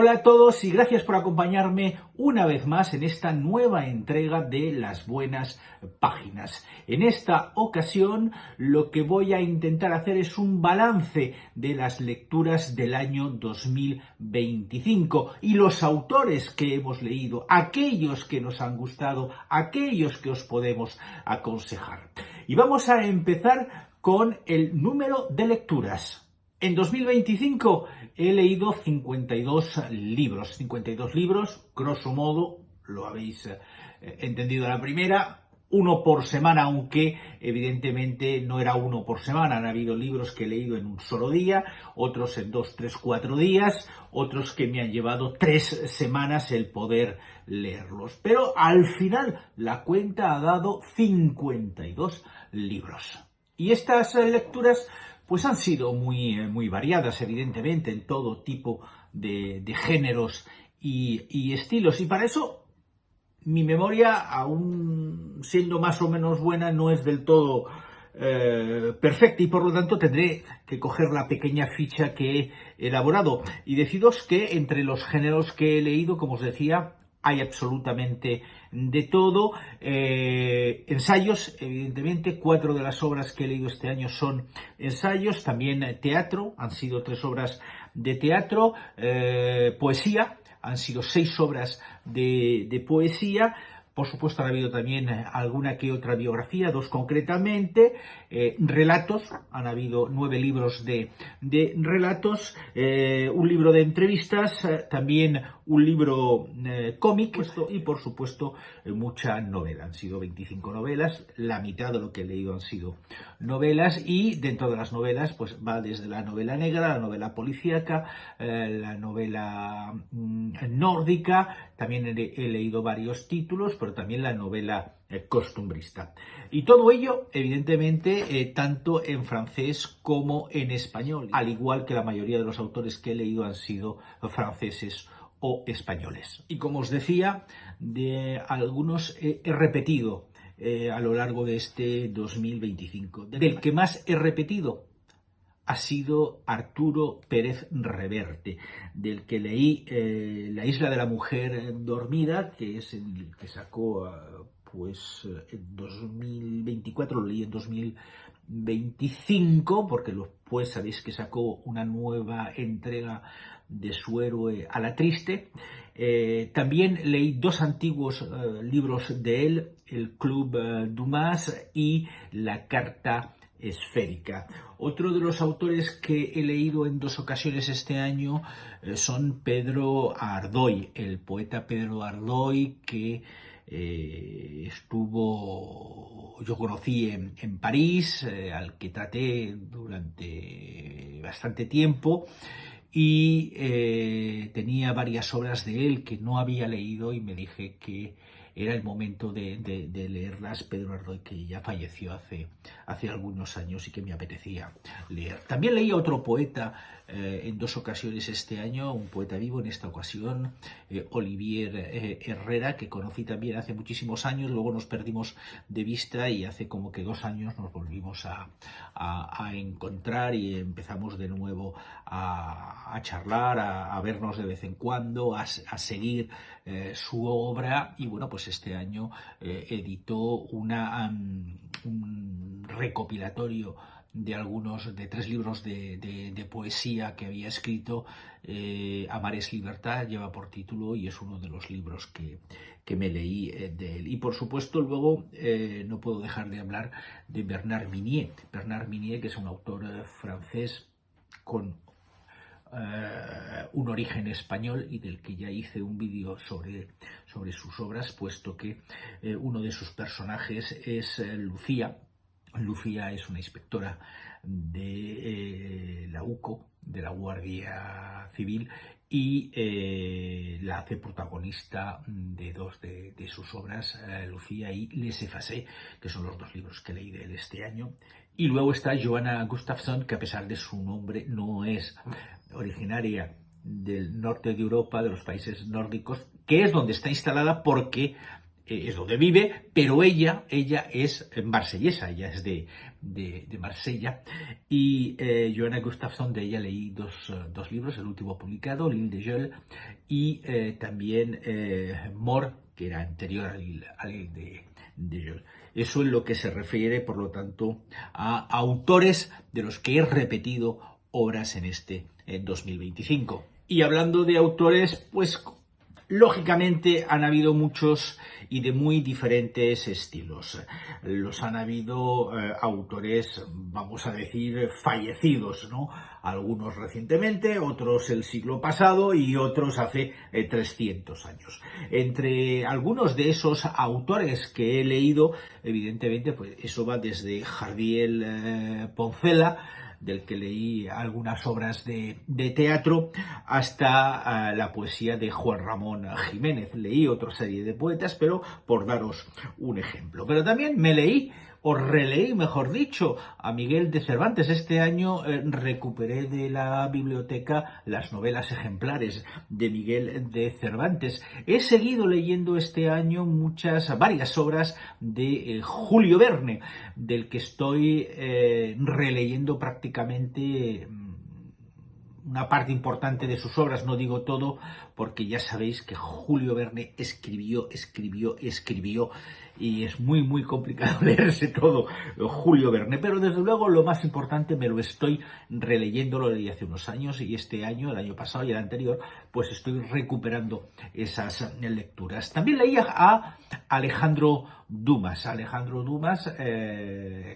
Hola a todos y gracias por acompañarme una vez más en esta nueva entrega de Las Buenas Páginas. En esta ocasión lo que voy a intentar hacer es un balance de las lecturas del año 2025 y los autores que hemos leído, aquellos que nos han gustado, aquellos que os podemos aconsejar. Y vamos a empezar con el número de lecturas. En 2025 he leído 52 libros, grosso modo, lo habéis entendido a la primera, uno por semana, aunque evidentemente no era uno por semana. Han habido libros que he leído en un solo día, otros en 2, 3, 4 días, otros que me han llevado 3 semanas el poder leerlos. Pero al final la cuenta ha dado 52 libros. Y estas lecturas pues han sido muy variadas, evidentemente, en todo tipo de géneros y estilos. Y para eso mi memoria, aún siendo más o menos buena, no es del todo perfecta, y por lo tanto tendré que coger la pequeña ficha que he elaborado. Y deciros que entre los géneros que he leído, como os decía, hay absolutamente de todo. Ensayos, evidentemente, 4 de las obras que he leído este año son ensayos. También teatro, han sido 3 obras de teatro. Poesía, han sido 6 obras de poesía. Por supuesto, ha habido también alguna que otra biografía, 2 concretamente. Relatos, han habido 9 libros de relatos, un libro de entrevistas, también un libro cómic y, por supuesto, mucha novela. Han sido 25 novelas, la mitad de lo que he leído han sido novelas, y dentro de las novelas pues va desde la novela negra, la novela policíaca, la novela nórdica. También he leído varios títulos, pero también la novela costumbrista. Y todo ello, evidentemente, tanto en francés como en español, al igual que la mayoría de los autores que he leído han sido franceses o españoles. Y como os decía, de algunos he repetido a lo largo de este 2025. Del que más he repetido ha sido Arturo Pérez Reverte, del que leí La isla de la mujer dormida, que es el que sacó en 2024, lo leí en 2025, porque después sabéis que sacó una nueva entrega de Su héroe a la triste. También leí 2 antiguos libros de él, El Club Dumas y La carta esférica. Otro de los autores que he leído en 2 ocasiones este año son Pedro Ardoy, el poeta Pedro Ardoy, que yo conocí en París, al que traté durante bastante tiempo, y tenía varias obras de él que no había leído y me dije que era el momento de leerlas. Pedro Ardoy, que ya falleció hace algunos años y que me apetecía leer. También leí a otro poeta en 2 ocasiones este año, un poeta vivo en esta ocasión, Olivier Herrera, que conocí también hace muchísimos años. Luego nos perdimos de vista y hace como que 2 años nos volvimos a encontrar y empezamos de nuevo a charlar, a vernos de vez en cuando, a seguir su obra. Y bueno, pues este año editó un recopilatorio de 3 libros de poesía que había escrito. Amar es libertad lleva por título, y es uno de los libros que me leí de él. Y por supuesto luego no puedo dejar de hablar de Bernard Minier. Bernard Minier, que es un autor francés con un origen español, y del que ya hice un vídeo sobre sus obras, puesto que uno de sus personajes es Lucía. Lucía es una inspectora de la UCO, de la Guardia Civil, y la hace protagonista de 2 de sus obras, Lucía y Laissez-Passer, que son los 2 libros que leí de él este año. Y luego está Johanna Gustafsson, que a pesar de su nombre no es originaria del norte de Europa, de los países nórdicos, que es donde está instalada, porque es donde vive, pero ella es marsellesa, ella es de Marsella. Y Johanna Gustafsson, de ella leí dos libros, el último publicado, L'Île de Gel, y también Mort, que era anterior al L'Île de Gel. Eso es lo que se refiere, por lo tanto, a autores de los que he repetido obras en este 2025. Y hablando de autores, pues lógicamente han habido muchos y de muy diferentes estilos. Los han habido autores, vamos a decir, fallecidos, ¿no? Algunos recientemente, otros el siglo pasado y otros hace 300 años. Entre algunos de esos autores que he leído, evidentemente, pues eso va desde Jardiel Poncela, del que leí algunas obras de teatro, hasta la poesía de Juan Ramón Jiménez. Leí otra serie de poetas, pero por daros un ejemplo. Pero también me leí, o releí, mejor dicho, a Miguel de Cervantes. Este año recuperé de la biblioteca las novelas ejemplares de Miguel de Cervantes. He seguido leyendo este año varias obras de Julio Verne, del que estoy releyendo prácticamente una parte importante de sus obras, no digo todo, porque ya sabéis que Julio Verne escribió, y es muy complicado leerse todo Julio Verne, pero desde luego lo más importante me lo estoy releyendo, lo leí hace unos años, y este año, el año pasado y el anterior, pues estoy recuperando esas lecturas. También leí a Alejandro Dumas.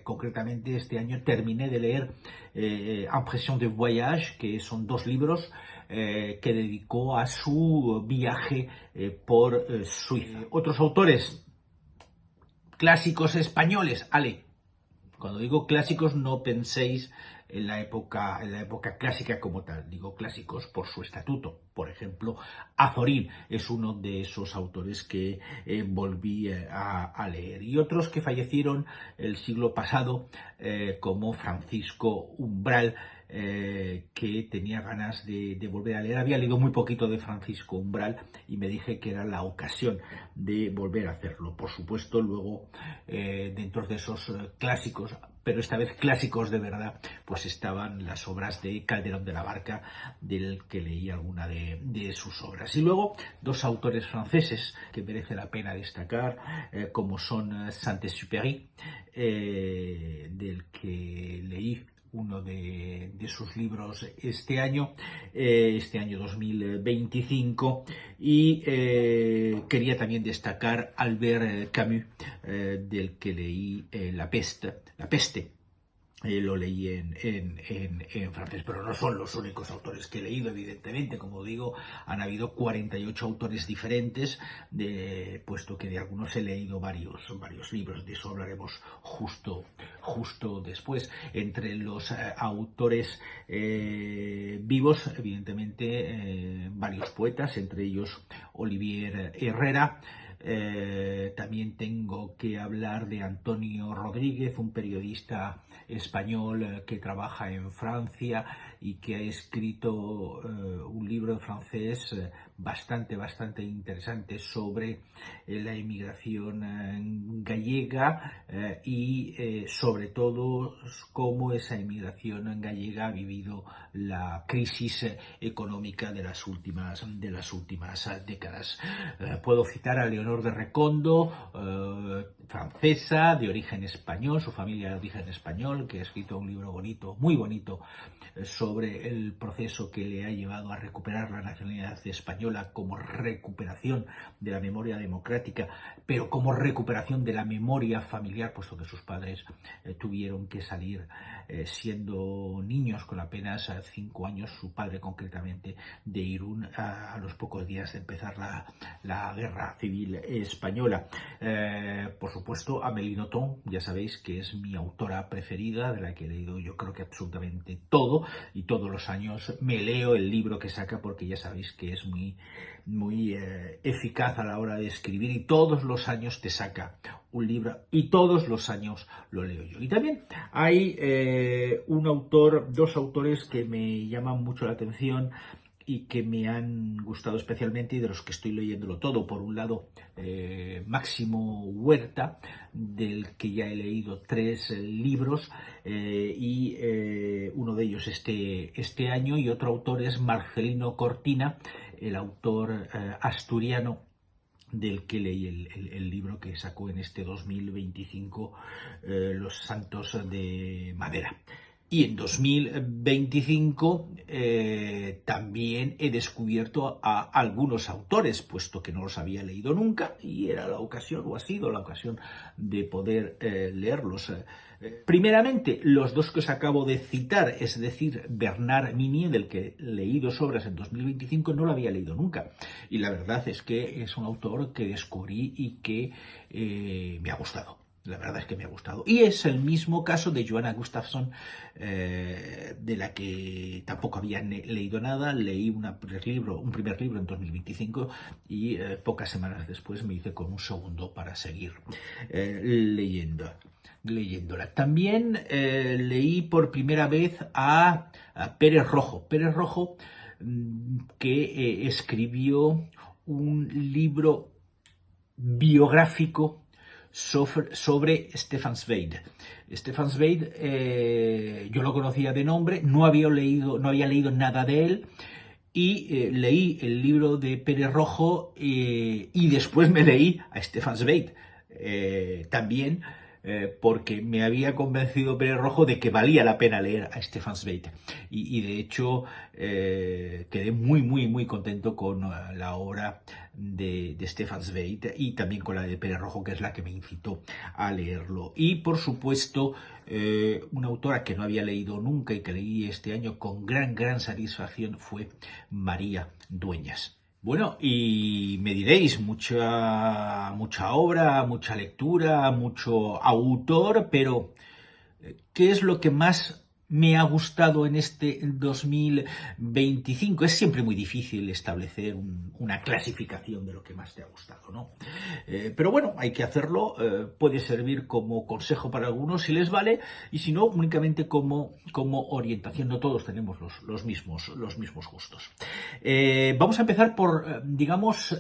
Concretamente este año terminé de leer Impression de Voyage, que son 2 libros que dedicó a su viaje por Suiza. Otros autores clásicos españoles, cuando digo clásicos no penséis en la época clásica como tal, digo clásicos por su estatuto. Por ejemplo, Azorín es uno de esos autores que volví a leer. Y otros que fallecieron el siglo pasado, como Francisco Umbral, que tenía ganas de volver a leer. Había leído muy poquito de Francisco Umbral y me dije que era la ocasión de volver a hacerlo. Por supuesto, luego, dentro de esos clásicos, pero esta vez clásicos de verdad, pues estaban las obras de Calderón de la Barca, del que leí alguna de sus obras. Y luego 2 autores franceses que merece la pena destacar, como son Saint-Exupéry, del que leí uno de sus libros este año 2025, y quería también destacar Albert Camus, del que leí La Peste. Lo leí en francés, pero no son los únicos autores que he leído, evidentemente. Como digo, han habido 48 autores diferentes, puesto que de algunos he leído varios libros. De eso hablaremos justo después. Entre los autores vivos, evidentemente, varios poetas, entre ellos Olivier Herrera. También tengo que hablar de Antonio Rodríguez, un periodista español que trabaja en Francia y que ha escrito un libro en francés bastante interesante sobre la inmigración gallega, y sobre todo cómo esa inmigración gallega ha vivido la crisis económica de las últimas décadas. Puedo citar a Leonor de Recondo, francesa, de origen español, su familia de origen español, que ha escrito un libro bonito, muy bonito, sobre el proceso que le ha llevado a recuperar la nacionalidad española como recuperación de la memoria democrática, pero como recuperación de la memoria familiar, puesto que sus padres tuvieron que salir siendo niños, con apenas 5 años, su padre concretamente, de Irún, a los pocos días de empezar la guerra civil española. Por supuesto, Amélie Nothomb, ya sabéis que es mi autora preferida, de la que he leído yo creo que absolutamente todo, y todos los años me leo el libro que saca, porque ya sabéis que es muy eficaz a la hora de escribir, y todos los años te saca un libro y todos los años lo leo yo. Y también hay dos autores que me llaman mucho la atención, y que me han gustado especialmente y de los que estoy leyéndolo todo. Por un lado, Máximo Huerta, del que ya he leído 3 libros y uno de ellos este año, y otro autor es Marcelino Cortina, el autor asturiano del que leí el libro que sacó en este 2025, Los Santos de Madera. Y en 2025 también he descubierto a algunos autores, puesto que no los había leído nunca, y era la ocasión, o ha sido la ocasión, de poder leerlos. Primeramente, los 2 que os acabo de citar, es decir, Bernard Minier, del que leí 2 obras en 2025, no lo había leído nunca. Y la verdad es que es un autor que descubrí y que me ha gustado. La verdad es que me ha gustado. Y es el mismo caso de Johanna Gustafsson, de la que tampoco había leído nada. Leí un primer libro en 2025 y pocas semanas después me hice con un segundo para seguir leyéndola. También leí por primera vez a Pérez Rojo. Pérez Rojo, que escribió un libro biográfico sobre Stefan Zweig. Stefan Zweig, yo lo conocía de nombre, no había leído nada de él, y leí el libro de Pérez Rojo y después me leí a Stefan Zweig también, porque me había convencido Pérez Rojo de que valía la pena leer a Stefan Zweig, y de hecho quedé muy contento con la obra de Stefan Zweig y también con la de Pérez Rojo, que es la que me incitó a leerlo. Y por supuesto, una autora que no había leído nunca y que leí este año con gran satisfacción fue María Dueñas. Bueno, y me diréis, mucha obra, mucha lectura, mucho autor, pero ¿qué es lo que más me ha gustado en este 2025? Es siempre muy difícil establecer una clasificación de lo que más te ha gustado, ¿no? Pero bueno, hay que hacerlo. Puede servir como consejo para algunos si les vale, y si no, únicamente como orientación. No todos tenemos los mismos gustos. Vamos a empezar por, digamos,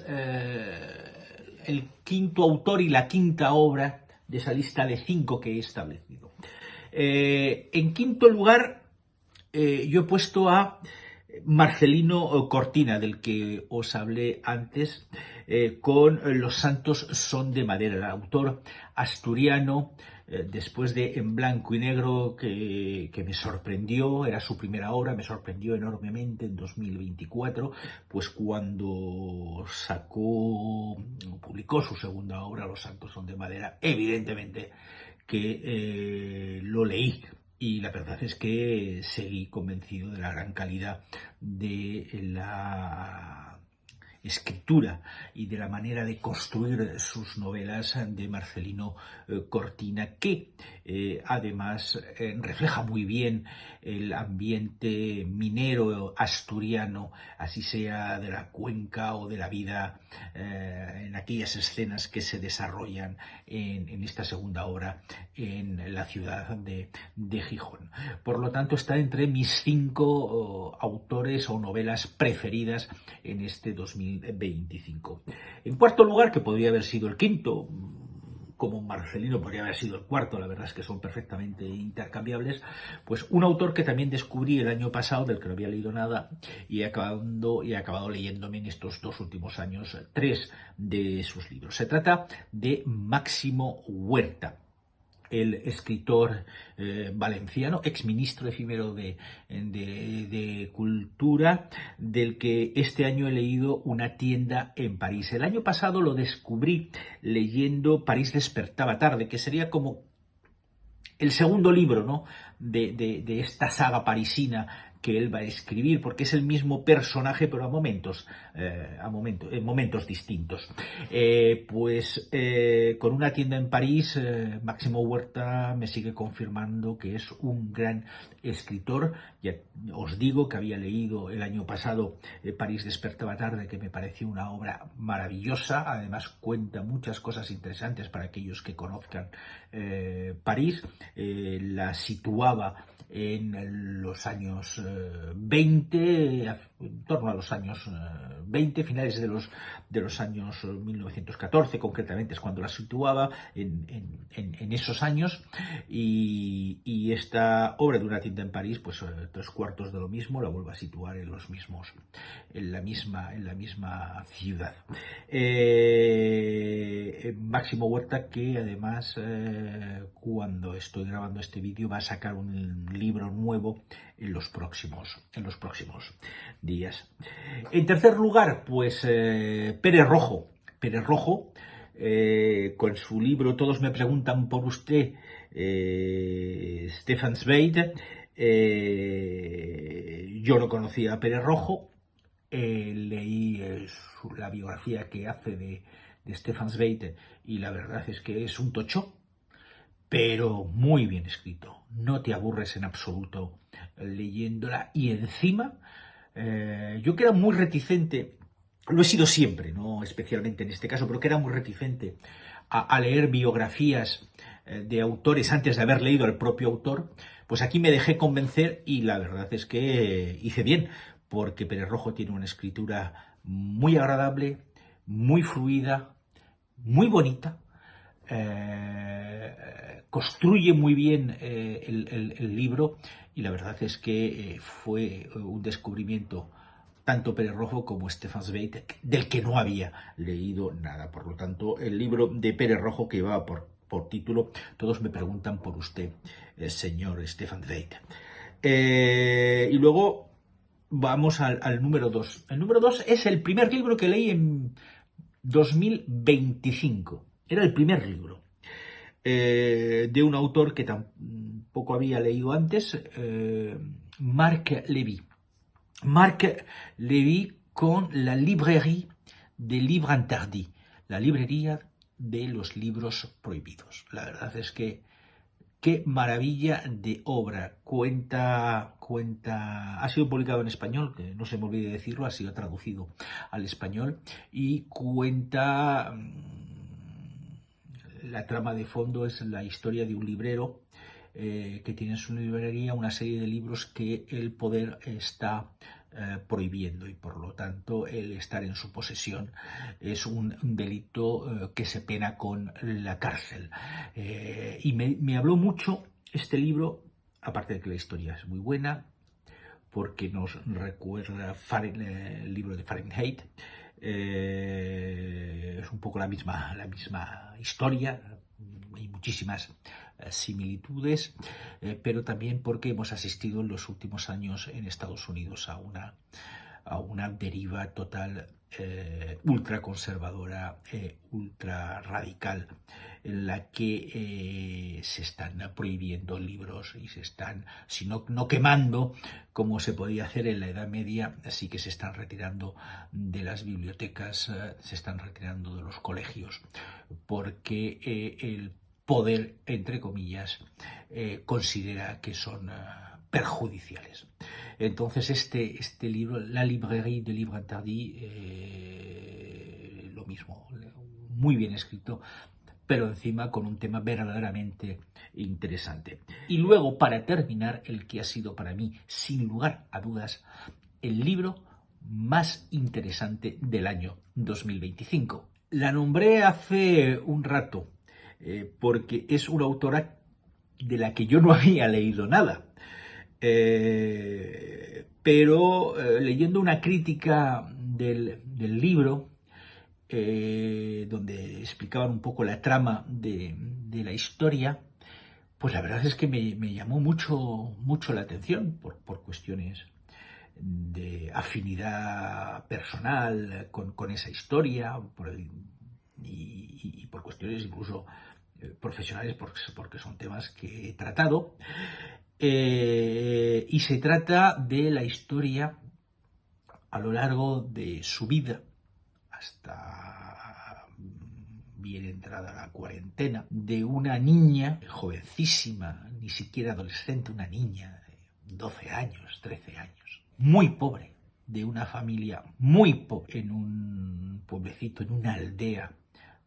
el quinto autor y la quinta obra de esa lista de 5 que he establecido. En quinto lugar, yo he puesto a Marcelino Cortina, del que os hablé antes, con Los Santos son de Madera, el autor asturiano, después de En blanco y negro, que me sorprendió. Era su primera obra, me sorprendió enormemente en 2024, pues cuando publicó su segunda obra, Los Santos son de Madera, evidentemente que lo leí, y la verdad es que seguí convencido de la gran calidad de la escritura y de la manera de construir sus novelas de Marcelino Cortina, que además refleja muy bien el ambiente minero asturiano, así sea de la cuenca o de la vida en aquellas escenas que se desarrollan en esta segunda obra en la ciudad de Gijón. Por lo tanto, está entre mis 5 autores o novelas preferidas en este 2025. En cuarto lugar, que podría haber sido el quinto, como Marcelino podría haber sido el cuarto, la verdad es que son perfectamente intercambiables, pues un autor que también descubrí el año pasado, del que no había leído nada, y he acabado leyéndome en estos 2 últimos años 3 de sus libros. Se trata de Máximo Huerta, el escritor valenciano, exministro efímero de Cultura, del que este año he leído Una tienda en París. El año pasado lo descubrí leyendo París despertaba tarde, que sería como el segundo libro, ¿no?, de esta saga parisina que él va a escribir, porque es el mismo personaje, pero en momentos distintos. Con Una tienda en París, Máximo Huerta me sigue confirmando que es un gran escritor. Ya os digo que había leído el año pasado París despertaba tarde, que me pareció una obra maravillosa. Además, cuenta muchas cosas interesantes para aquellos que conozcan París. La situaba en los años 20, en torno a los años 20, finales de los años 1914, concretamente es cuando la situaba en esos años, y esta obra de una tienda en París, pues tres cuartos de lo mismo, la vuelvo a situar en los mismos, en la misma ciudad. Máximo Huerta, que además cuando estoy grabando este vídeo va a sacar un libro nuevo en los próximos días. En tercer lugar, pues Pérez Rojo. Pérez Rojo, con su libro Todos me preguntan por usted, Stefan Zweig. Yo no conocía a Pérez Rojo. Leí la biografía que hace de Stefan Zweig, y la verdad es que es un tocho, pero muy bien escrito. No te aburres en absoluto leyéndola, y encima, yo que era muy reticente, lo he sido siempre, no especialmente en este caso, pero que era muy reticente a leer biografías de autores antes de haber leído al propio autor, pues aquí me dejé convencer, y la verdad es que hice bien, porque Pérez Rojo tiene una escritura muy agradable, muy fluida, muy bonita. Construye muy bien el libro, y la verdad es que fue un descubrimiento tanto Pérez Rojo como Stefan Zweig, del que no había leído nada. Por lo tanto, el libro de Pérez Rojo, que llevaba por título Todos me preguntan por usted, señor Stefan Zweig. Y luego vamos al número 2. El número 2 es el primer libro que leí en 2025. Era el primer libro de un autor que tampoco había leído antes, Marc Levy. Marc Levy, con la Librairie des Livres Interdits, la librería de los libros prohibidos. La verdad es que qué maravilla de obra. Cuenta, ha sido publicado en español, que no se me olvide decirlo, ha sido traducido al español, y cuenta, la trama de fondo es la historia de un librero que tiene en su librería una serie de libros que el poder está prohibiendo, y por lo tanto el estar en su posesión es un delito que se pena con la cárcel. Y me habló mucho este libro, aparte de que la historia es muy buena, porque nos recuerda el libro de Fahrenheit. Es un poco la misma historia, hay muchísimas similitudes, pero también porque hemos asistido en los últimos años en Estados Unidos a una deriva total, ultraconservadora, ultra radical, en la que se están prohibiendo libros y se están, si no quemando, como se podía hacer en la Edad Media, sí que se están retirando de las bibliotecas, se están retirando de los colegios, porque el poder, entre comillas, considera que son perjudiciales. Entonces este libro, La Librairie des Livres Interdits, lo mismo, muy bien escrito, pero encima con un tema verdaderamente interesante. Y luego, para terminar, el que ha sido para mí, sin lugar a dudas, el libro más interesante del año 2025. La nombré hace un rato, porque es una autora de la que yo no había leído nada. Pero leyendo una crítica del libro, donde explicaban un poco la trama de la historia, pues la verdad es que me llamó mucho la atención por cuestiones de afinidad personal con esa historia, y por cuestiones incluso profesionales, porque son temas que he tratado. Y se trata de la historia a lo largo de su vida, hasta bien entrada la cuarentena, de una niña jovencísima, ni siquiera adolescente, una niña de 12 años, 13 años, muy pobre, de una familia muy pobre, en un pueblecito, en una aldea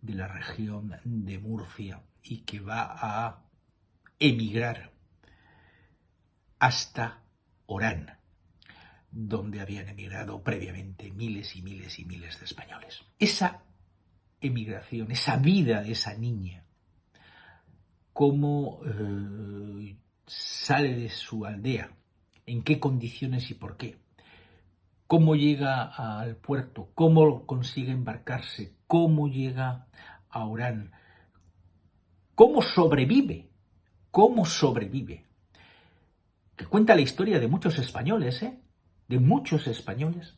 de la región de Murcia, y que va a emigrar hasta Orán, donde habían emigrado previamente miles y miles y miles de españoles. Esa emigración, esa vida de esa niña, cómo sale de su aldea, en qué condiciones y por qué, cómo llega al puerto, cómo consigue embarcarse, cómo llega a Orán, cómo sobrevive, que cuenta la historia de muchos españoles, de muchos españoles.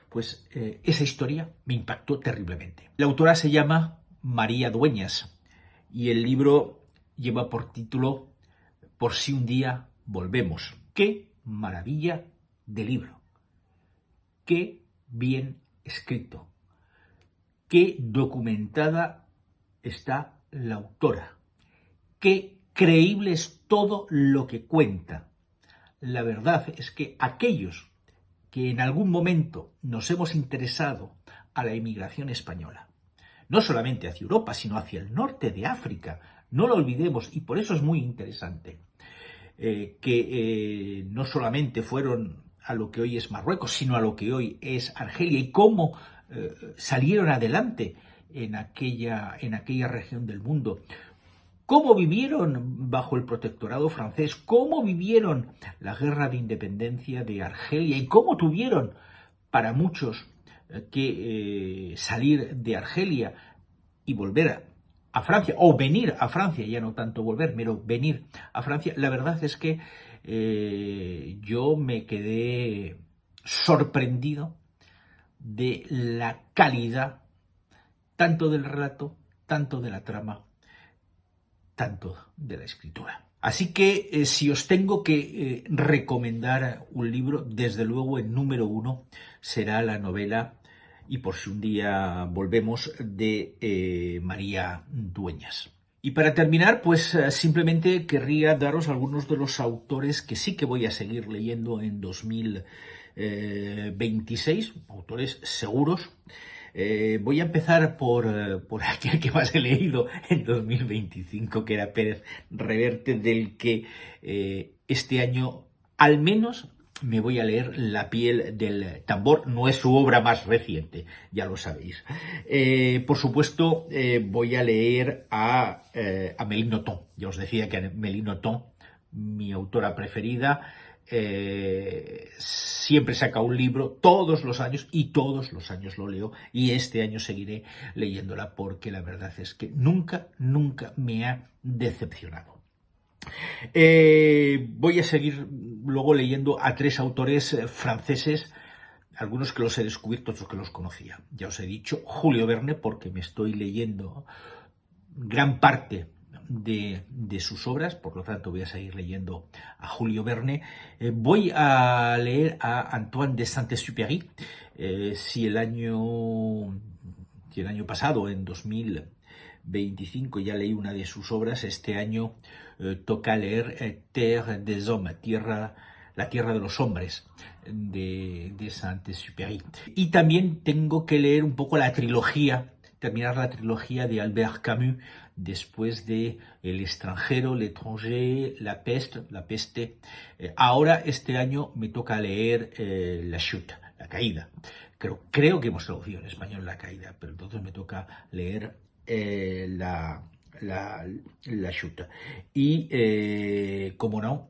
Pues esa historia me impactó terriblemente. La autora se llama María Dueñas y el libro lleva por título Por si un día volvemos. ¡Qué maravilla de libro! ¡Qué bien escrito! ¡Qué documentada está la autora! ¡Qué creíble es todo lo que cuenta! La verdad es que aquellos que en algún momento nos hemos interesado a la inmigración española, no solamente hacia Europa, sino hacia el norte de África, no lo olvidemos, y por eso es muy interesante, que no solamente fueron a lo que hoy es Marruecos, sino a lo que hoy es Argelia, y cómo salieron adelante en aquella región del mundo, cómo vivieron bajo el protectorado francés, cómo vivieron la guerra de independencia de Argelia y cómo tuvieron para muchos que salir de Argelia y volver a Francia, o venir a Francia, ya no tanto volver, pero venir a Francia. La verdad es que yo me quedé sorprendido de la calidad tanto del relato, tanto de la trama, tanto de la escritura. Así que si os tengo que recomendar un libro, desde luego el número 1 será la novela Y por si un día volvemos, de María Dueñas. Y para terminar, pues simplemente querría daros algunos de los autores que sí que voy a seguir leyendo en 2026, autores seguros. Voy a empezar por aquel que más he leído en 2025, que era Pérez Reverte, del que este año al menos me voy a leer La piel del tambor. No es su obra más reciente, ya lo sabéis. Por supuesto, voy a leer a Amélie Nothomb. Ya os decía que Amélie Nothomb, mi autora preferida, siempre saca un libro todos los años y todos los años lo leo, y este año seguiré leyéndola porque la verdad es que nunca me ha decepcionado. Voy a seguir luego leyendo a 3 autores franceses, algunos que los he descubierto, otros que los conocía. Ya os he dicho, Julio Verne, porque me estoy leyendo gran parte de sus obras, por lo tanto voy a seguir leyendo a Julio Verne. Voy a leer a Antoine de Saint-Exupéry. Si el año pasado, en 2025, ya leí una de sus obras, este año toca leer Terre des Hommes, la tierra de los hombres, de Saint-Exupéry. Y también tengo que leer un poco terminar la trilogía de Albert Camus, después de El extranjero, L'étranger, La peste. Ahora, este año, me toca leer La chute, La caída. Creo que hemos traducido en español La caída, pero entonces me toca leer la chute. Y, como no,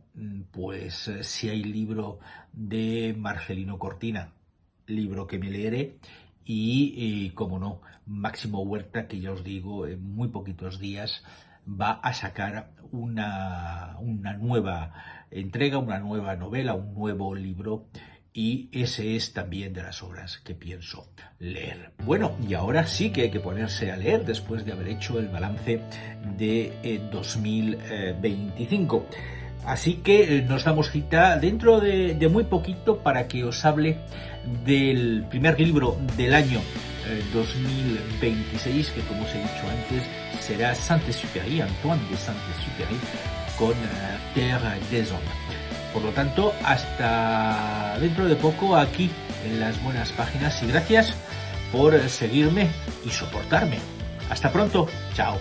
pues si hay libro de Marcelino Cortina, libro que me leeré. Y como no, Máximo Huerta, que ya os digo, en muy poquitos días va a sacar una nueva entrega, una nueva novela, un nuevo libro, y ese es también de las obras que pienso leer. Bueno, y ahora sí que hay que ponerse a leer después de haber hecho el balance de 2025. Así que nos damos cita dentro de muy poquito para que os hable del primer libro del año 2026, que, como os he dicho antes, será Saint-Exupéry, Antoine de Saint-Exupéry, con Terre des Hommes. Por lo tanto, hasta dentro de poco aquí en Las Buenas Páginas, y gracias por seguirme y soportarme. Hasta pronto, chao.